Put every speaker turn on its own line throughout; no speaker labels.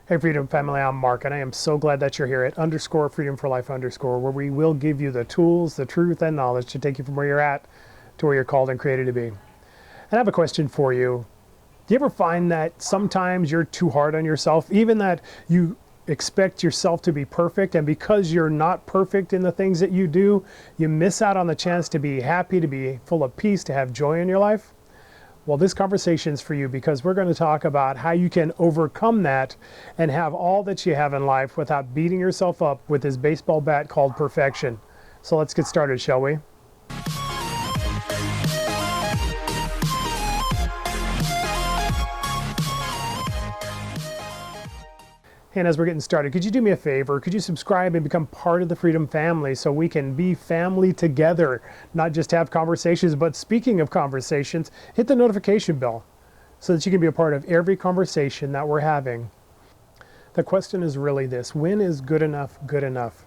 Hey Freedom Family, I'm Mark, and I am so glad that you're here at _Freedom for Life _, where we will give you the tools, the truth, and knowledge to take you from where you're at to where you're called and created to be. And I have a question for you. Do you ever find that sometimes you're too hard on yourself, even that you expect yourself to be perfect, and because you're not perfect in the things that you do, you miss out on the chance to be happy, to be full of peace, to have joy in your life? Well, this conversation is for you because we're going to talk about how you can overcome that and have all that you have in life without beating yourself up with this baseball bat called perfection. So let's get started, shall we? And as we're getting started, could you do me a favor? Could you subscribe and become part of the Freedom family so we can be family together, not just have conversations, but speaking of conversations, hit the notification bell so that you can be a part of every conversation that we're having. The question is really this: when is good enough good enough?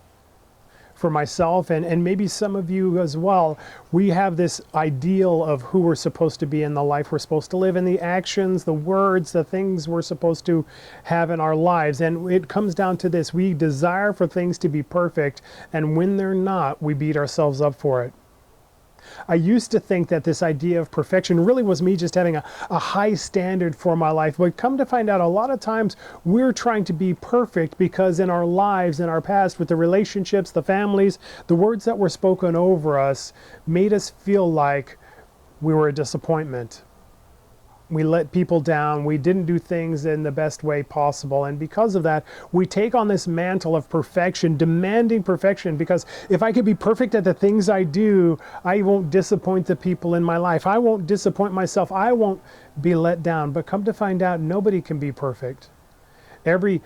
For myself and maybe some of you as well, we have this ideal of who we're supposed to be in the life we're supposed to live, and the actions, the words, the things we're supposed to have in our lives. And it comes down to this: we desire for things to be perfect, and when they're not, we beat ourselves up for it. I used to think that this idea of perfection really was me just having a high standard for my life, but come to find out a lot of times we're trying to be perfect because in our lives, in our past, with the relationships, the families, the words that were spoken over us made us feel like we were a disappointment. We let people down. We didn't do things in the best way possible. And because of that, we take on this mantle of perfection, demanding perfection, because if I could be perfect at the things I do, I won't disappoint the people in my life. I won't disappoint myself. I won't be let down. But come to find out, nobody can be perfect. Every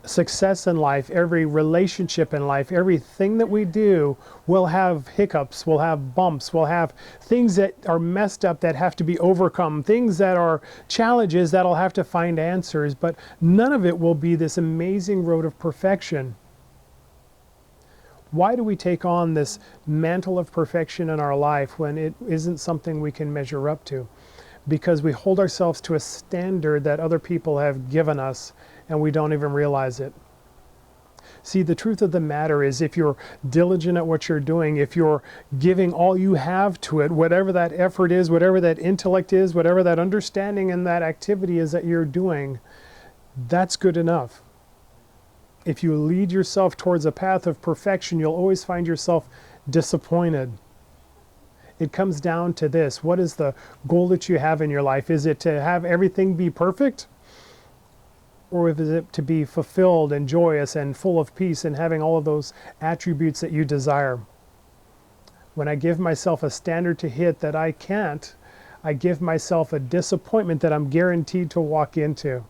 success in life, every relationship in life, everything that we do will have hiccups, will have bumps, will have things that are messed up that have to be overcome, things that are challenges that'll have to find answers, but none of it will be this amazing road of perfection. Why do we take on this mantle of perfection in our life when it isn't something we can measure up to? Because we hold ourselves to a standard that other people have given us, and we don't even realize it. See, the truth of the matter is, if you're diligent at what you're doing, if you're giving all you have to it, whatever that effort is, whatever that intellect is, whatever that understanding and that activity is that you're doing, that's good enough. If you lead yourself towards a path of perfection, you'll always find yourself disappointed. It comes down to this: what is the goal that you have in your life? Is it to have everything be perfect? Or is it to be fulfilled and joyous and full of peace and having all of those attributes that you desire? When I give myself a standard to hit that I can't, I give myself a disappointment that I'm guaranteed to walk into.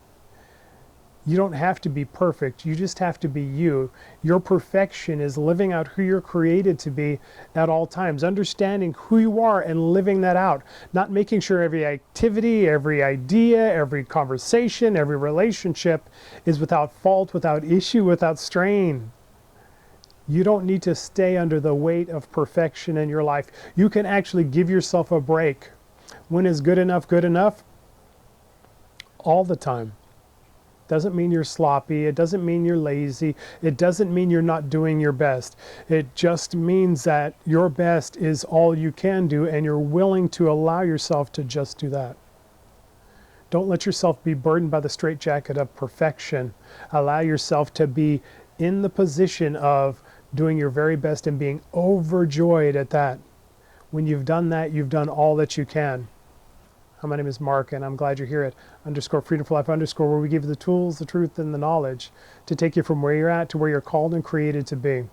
You don't have to be perfect. You just have to be you. Your perfection is living out who you're created to be at all times, understanding who you are and living that out, not making sure every activity, every idea, every conversation, every relationship is without fault, without issue, without strain. You don't need to stay under the weight of perfection in your life. You can actually give yourself a break. When is good enough good enough? All the time. Doesn't mean you're sloppy. It doesn't mean you're lazy. It doesn't mean you're not doing your best. It just means that your best is all you can do, and you're willing to allow yourself to just do that. Don't let yourself be burdened by the straitjacket of perfection. Allow yourself to be in the position of doing your very best and being overjoyed at that. When you've done that, you've done all that you can. My name is Mark, and I'm glad you're here at _Freedom for Life _, where we give you the tools, the truth, and the knowledge to take you from where you're at to where you're called and created to be.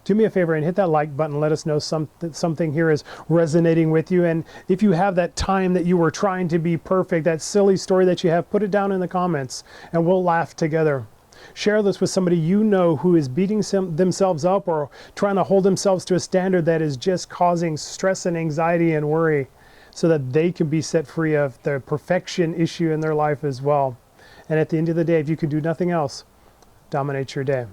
Do me a favor and hit that like button. Let us know something here is resonating with you. And if you have that time that you were trying to be perfect, that silly story that you have, put it down in the comments, and we'll laugh together. Share this with somebody you know who is beating themselves up or trying to hold themselves to a standard that is just causing stress and anxiety and worry, so that they can be set free of the perfection issue in their life as well. And at the end of the day, if you could do nothing else, dominate your day.